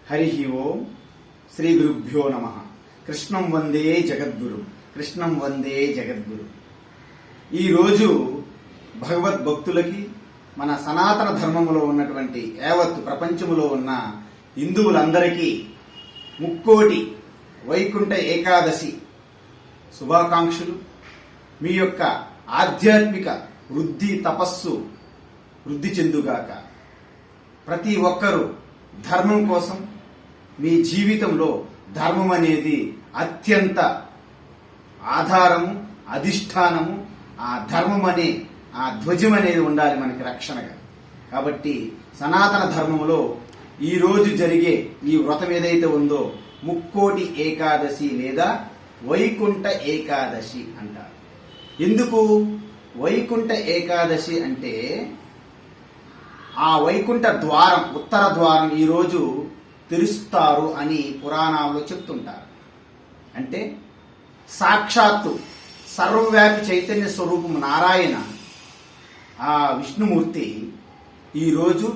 హరి ఓం శ్రీ గురుభ్యో నమ. కృష్ణం వందే జగద్గురు, కృష్ణం వందే జగద్గురు. ఈరోజు భగవద్భక్తులకి, మన సనాతన ధర్మంలో ఉన్నటువంటి యావత్ ప్రపంచములో ఉన్న హిందువులందరికీ ముక్కోటి వైకుంఠ ఏకాదశి శుభాకాంక్షలు. మీ యొక్క ఆధ్యాత్మిక వృద్ధి, తపస్సు వృద్ధి చెందుగాక. ప్రతి ఒక్కరూ ధర్మం కోసం, మీ జీవితంలో ధర్మం అనేది అత్యంత ఆధారము, అధిష్టానము. ఆ ధర్మం అనే ఆ ధ్వజం అనేది ఉండాలి మనకి రక్షణగా. కాబట్టి సనాతన ధర్మంలో ఈరోజు జరిగే ఈ వ్రతం ఏదైతే ఉందో ముక్కోటి ఏకాదశి లేదా వైకుంఠ ఏకాదశి అంటారు. ఎందుకు వైకుంఠ ఏకాదశి అంటే, ఆ వైకుంఠ ద్వారం, ఉత్తర ద్వారం ఈరోజు తెరుస్తారు అని పురాణాల్లో చెప్తుంటారు. అంటే సాక్షాత్తు సర్వవ్యాపి చైతన్య స్వరూపం నారాయణ, ఆ విష్ణుమూర్తి ఈరోజు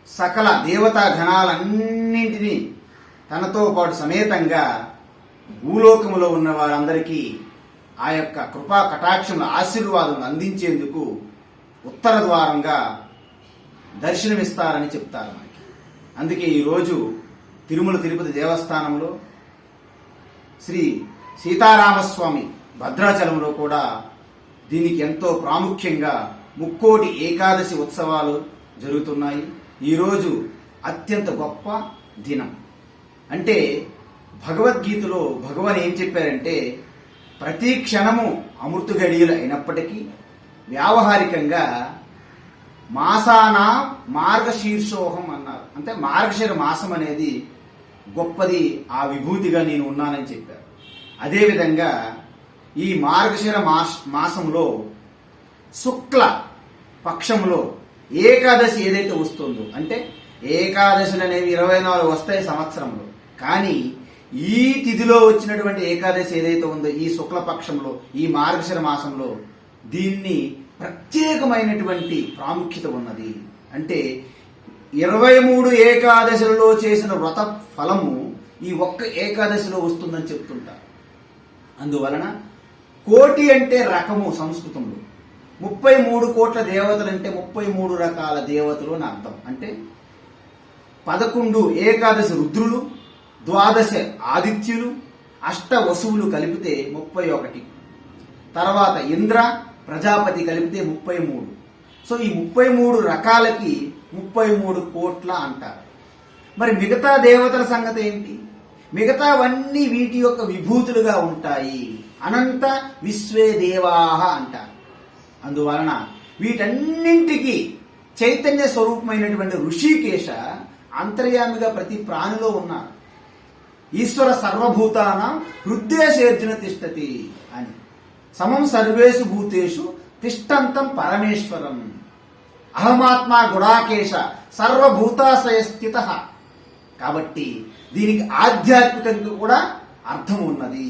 సకల దేవతా గణాలన్నింటినీ తనతో పాటు సమేతంగా భూలోకములో ఉన్న వారందరికీ ఆ యొక్క కృపా కటాక్షముల ఆశీర్వాదం అందించేందుకు ఉత్తర ద్వారంగా దర్శనమిస్తారని చెప్తారు మనకి. అందుకే ఈరోజు తిరుమల తిరుపతి దేవస్థానంలో శ్రీ సీతారామస్వామి భద్రాచలంలో కూడా దీనికి ఎంతో ప్రాముఖ్యంగా ముక్కోటి ఏకాదశి ఉత్సవాలు జరుగుతున్నాయి. ఈరోజు అత్యంత గొప్ప దినం. అంటే భగవద్గీతలో భగవాన్ ఏం చెప్పారంటే, ప్రతి క్షణము అమృత గడియలు అయినప్పటికీ వ్యావహారికంగా మాసాన మార్గశీర్షోహం అన్నారు. అంటే మార్గశిర మాసం అనేది గొప్పది, ఆ విభూతిగా నేను ఉన్నానని చెప్పారు. అదేవిధంగా ఈ మార్గశిర మాసంలో శుక్ల పక్షంలో ఏకాదశి ఏదైతే వస్తుందో, అంటే ఏకాదశులు అనేవి 24 వస్తాయి సంవత్సరంలో, కానీ ఈ తిథిలో వచ్చినటువంటి ఏకాదశి ఏదైతే ఉందో ఈ శుక్ల పక్షంలో, ఈ మార్గశిర మాసంలో దీన్ని ప్రత్యేకమైనటువంటి ప్రాముఖ్యత ఉన్నది. అంటే 23 ఏకాదశులలో చేసిన వ్రత ఫలము ఈ ఒక్క ఏకాదశిలో వస్తుందని చెప్తుంటారు. అందువలన కోటి అంటే రకము సంస్కృతంలో, 33 కోట్ల దేవతలు అంటే 33 రకాల దేవతలు అని అర్థం. అంటే 11 ఏకాదశి రుద్రులు, 12 ఆదిత్యులు, 8 వసువులు కలిపితే 31. తర్వాత ఇంద్ర ప్రజాపతి కలిపితే 33. సో ఈ 33 రకాలకి 33 కోట్ల అంటారు. మరి మిగతా దేవతల సంగతి ఏంటి? మిగతావన్నీ వీటి యొక్క విభూతులుగా ఉంటాయి. అనంత విశ్వే దేవాహ అంటారు. అందువలన వీటన్నింటికి చైతన్య స్వరూపమైనటువంటి ఋషికేశ అంతర్యామిగా ప్రతి ప్రాణిలో ఉన్నారు. ఈశ్వర సర్వభూతానాం హృదయేషర్జున తిష్టతి అని, సమం సర్వేషు భూతేషు తిష్టంతం పరమేశ్వరం, అహమాత్మ గుడాకేశ సర్వభూతాశయ స్థిత. కాబట్టి దీనికి ఆధ్యాత్మికంగా కూడా అర్థం ఉన్నది.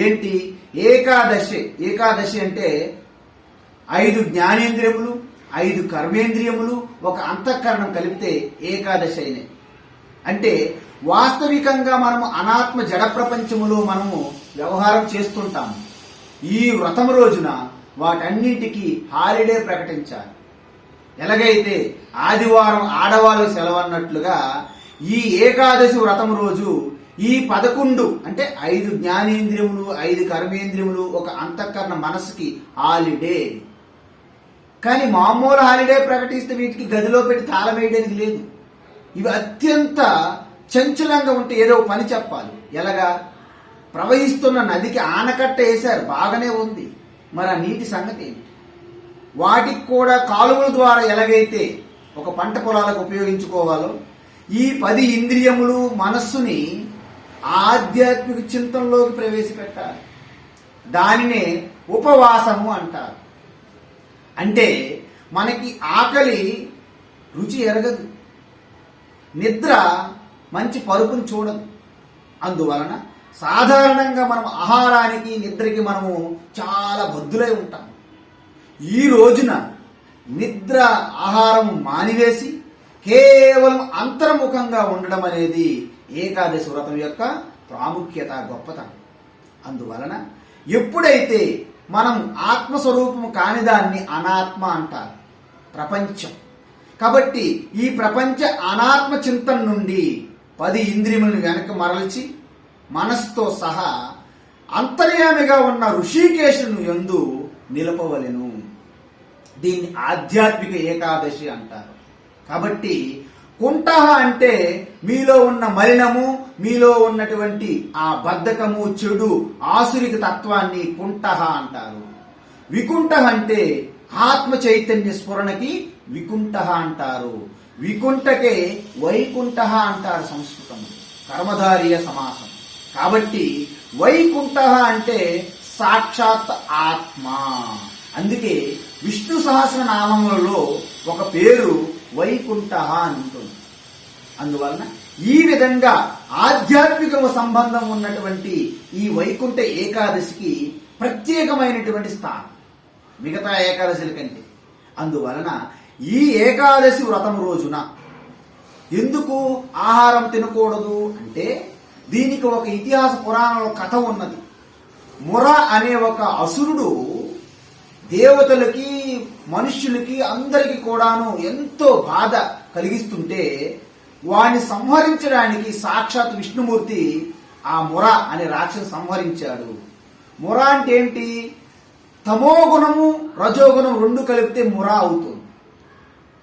ఏంటి? ఏకాదశి. ఏకాదశి అంటే 5 జ్ఞానేంద్రియములు, 5 కర్మేంద్రియములు, ఒక అంతఃకరణం కలిపితే ఏకాదశి అయినాయి. అంటే వాస్తవికంగా మనము అనాత్మ జడ ప్రపంచములో మనము వ్యవహారం చేస్తుంటాము. ఈ వ్రతం రోజున వాటన్నింటికి హాలిడే ప్రకటించాలి. ఎలాగైతే ఆదివారం ఆడవాళ్ళకు సెలవన్నట్లుగా ఈ ఏకాదశి వ్రతం రోజు ఈ 11 అంటే 5 జ్ఞానేంద్రియములు, 5 కర్మేంద్రియములు, ఒక అంతఃకరణ మనసుకి హాలిడే. కానీ మామూలు హాలిడే ప్రకటిస్తే వీటికి గదిలో పెట్టి తాళం వేయడానికి లేదు. ఇవి అత్యంత చంచలంగా ఉంటే ఏదో పని చెప్పాలి. ఎలాగా? ప్రవహిస్తున్న నదికి ఆనకట్ట వేశారు, బాగానే ఉంది, మరి ఆ నీటి సంగతి ఏంటి? వాటికి కూడా కాలువల ద్వారా ఎలాగైతే ఒక పంట పొలాలకు ఉపయోగించుకోవాలో, ఈ 10 ఇంద్రియములు మనస్సుని ఆధ్యాత్మిక చింతనలోకి ప్రవేశపెట్టాలి. దానినే ఉపవాసము అంటారు. అంటే మనకి ఆకలి రుచి ఎరగదు, నిద్ర మంచి పరుపుని చూడదు. అందువలన సాధారణంగా మనం ఆహారానికి, నిద్రకి మనము చాలా బద్దులై ఉంటాం. ఈ రోజున నిద్ర, ఆహారం మానివేసి కేవలం అంతర్ముఖంగా ఉండడం అనేది ఏకాదశి వ్రతం యొక్క ప్రాముఖ్యత, గొప్పతనం. అందువలన ఎప్పుడైతే మనం ఆత్మస్వరూపం కాని దాన్ని అనాత్మ అంటారు, ప్రపంచం. కాబట్టి ఈ ప్రపంచ అనాత్మ చింతన నుండి 10 ఇంద్రియములను వెనక మరల్చి మనస్సుతో సహా అంతర్యామిగా ఉన్న ఋషికేశుని యందు నిలపవలెను. దీన్ని ఆధ్యాత్మిక ఏకాదశి అంటారు. కాబట్టి కుంఠః అంటే మీలో ఉన్న మలినము, మీలో ఉన్నటువంటి ఆ బద్ధకము, చెడు, ఆసురిక తత్వాన్ని కుంఠః అంటారు. వికుంఠః అంటే ఆత్మ చైతన్య స్ఫురణకి వికుంఠః అంటారు. వికుంఠకే వైకుంఠః అంటారు సంస్కృతం, కర్మధారీయ సమాసం. కాబట్టి వైకుంఠః అంటే సాక్షాత్ ఆత్మ. అందుకే విష్ణు సహస్రనామములలో ఒక పేరు వైకుంఠః అని ఉంటుంది. అందువలన ఈ విధంగా ఆధ్యాత్మిక సంబంధం ఉన్నటువంటి ఈ వైకుంఠ ఏకాదశికి ప్రత్యేకమైనటువంటి స్థానం మిగతా ఏకాదశుల కంటే. అందువలన ఈ ఏకాదశి వ్రతం రోజున ఎందుకు ఆహారం తినకూడదు అంటే దీనికి ఒక ఇతిహాస పురాణంలో కథ ఉన్నది. ముర అనే ఒక అసురుడు దేవతలకి, మనుష్యులకి, అందరికి కూడాను ఎంతో బాధ కలిగిస్తుంటే వాడిని సంహరించడానికి సాక్షాత్ విష్ణుమూర్తి ఆ ముర అనే రాక్షసు సంహరించాడు. ముర అంటే ఏంటి? తమోగుణము రజోగుణం రెండు కలిపితే ముర అవుతుంది.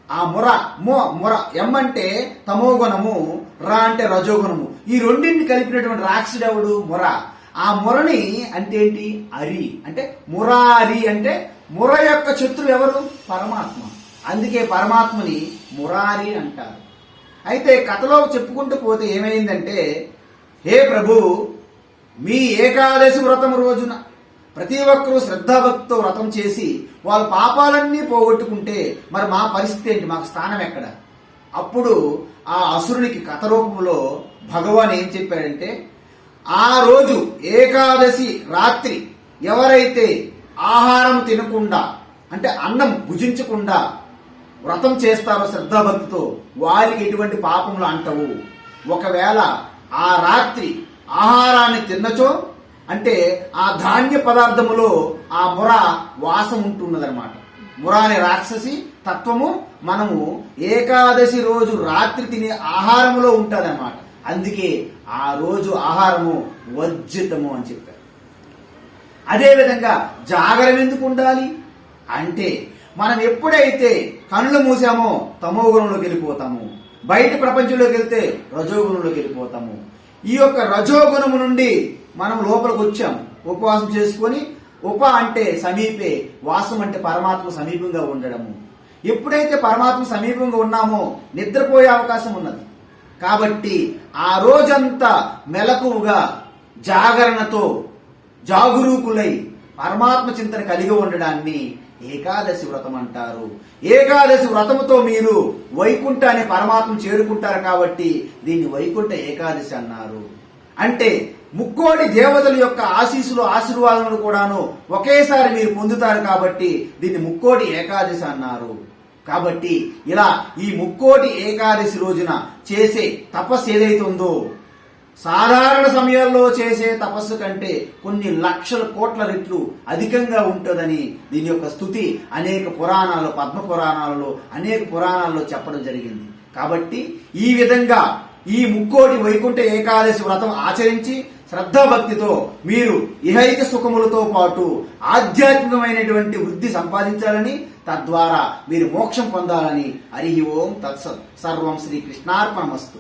ఆ ముర ఎం అంటే తమోగుణము, రా అంటే రజోగుణము, ఈ రెండింటిని కలిపినటువంటి రాక్షసుడు ఎవడు? ముర. ఆ మురని అంటే ఏంటి? అరి అంటే మురారి అంటే ముర యొక్క శత్రువు ఎవరు? పరమాత్మ. అందుకే పరమాత్మని మురారి అంటారు. అయితే కథలో చెప్పుకుంటూ పోతే ఏమైందంటే, హే ప్రభు, మీ ఏకాదశి వ్రతం రోజున ప్రతి ఒక్కరూ శ్రద్ధాభక్తితో వ్రతం చేసి వాళ్ళ పాపాలన్నీ పోగొట్టుకుంటే మరి మా పరిస్థితి ఏంటి? మాకు స్థానం ఎక్కడ? అప్పుడు ఆ అసురునికి కథ రూపంలో భగవాన్ ఏం చెప్పాడంటే, ఆ రోజు ఏకాదశి రాత్రి ఎవరైతే ఆహారం తినకుండా అంటే అన్నం భుజించకుండా వ్రతం చేస్తారో శ్రద్ధాభక్తితో వారికి ఎటువంటి పాపములు అంటవు. ఒకవేళ ఆ రాత్రి ఆహారాన్ని తిన్నచో అంటే ఆ ధాన్య పదార్థములో ఆ ముర వాసం ఉంటున్నదన్నమాట. ముర అనే రాక్షసి తత్వము మనము ఏకాదశి రోజు రాత్రి తినే ఆహారములో ఉంటుందన్నమాట. అందుకే ఆ రోజు ఆహారము వర్జితము అని చెప్పారు. అదేవిధంగా జాగరం ఎందుకు ఉండాలి అంటే, మనం ఎప్పుడైతే కళ్ళు మూసామో తమోగుణంలోకి వెళ్ళిపోతాము, బయట ప్రపంచంలోకి వెళ్తే రజోగుణంలోకి వెళ్ళిపోతాము. ఈ యొక్క రజోగుణము నుండి మనం లోపలికి వచ్చాము ఉపవాసం చేసుకొని. అంటే సమీపే, వాసం అంటే పరమాత్మ సమీపంగా ఉండడము. ఎప్పుడైతే పరమాత్మ సమీపంగా ఉన్నామో నిద్రపోయే అవకాశం ఉన్నది. కాబట్టి ఆ రోజంతా మెలకువగా జాగరణతో జాగరూకులై పరమాత్మ చింతన కలిగి ఉండడాన్ని ఏకాదశి వ్రతం అంటారు. ఏకాదశి వ్రతముతో మీరు వైకుంఠాన్ని పరమాత్మ చేరుకుంటారు కాబట్టి దీన్ని వైకుంఠ ఏకాదశి అన్నారు. అంటే ముక్కోటి దేవతల యొక్క ఆశీస్సులు, ఆశీర్వాదములు కూడాను ఒకేసారి మీరు పొందుతారు కాబట్టి దీన్ని ముక్కోటి ఏకాదశి అన్నారు. కాబట్టి ఇలా ఈ ముక్కోటి ఏకాదశి రోజున చేసే తపస్సు ఏదైతే ఉందో సాధారణ సమయాల్లో చేసే తపస్సు కంటే కొన్ని లక్షల కోట్ల రెట్లు అధికంగా ఉంటుందని దీని యొక్క స్తుతి అనేక పురాణాల్లో, పద్మ పురాణాలలో, అనేక పురాణాల్లో చెప్పడం జరిగింది. కాబట్టి ఈ విధంగా ఈ ముక్కోటి వైకుంఠ ఏకాదశి వ్రతం ఆచరించి శ్రద్ధాభక్తితో మీరు ఇహైక సుఖములతో పాటు ఆధ్యాత్మికమైనటువంటి వృద్ధి సంపాదించాలని, తద్వారా మీరు మోక్షం పొందాలని. హరి ఓం తత్సత్. సర్వం శ్రీకృష్ణార్పణమస్తు.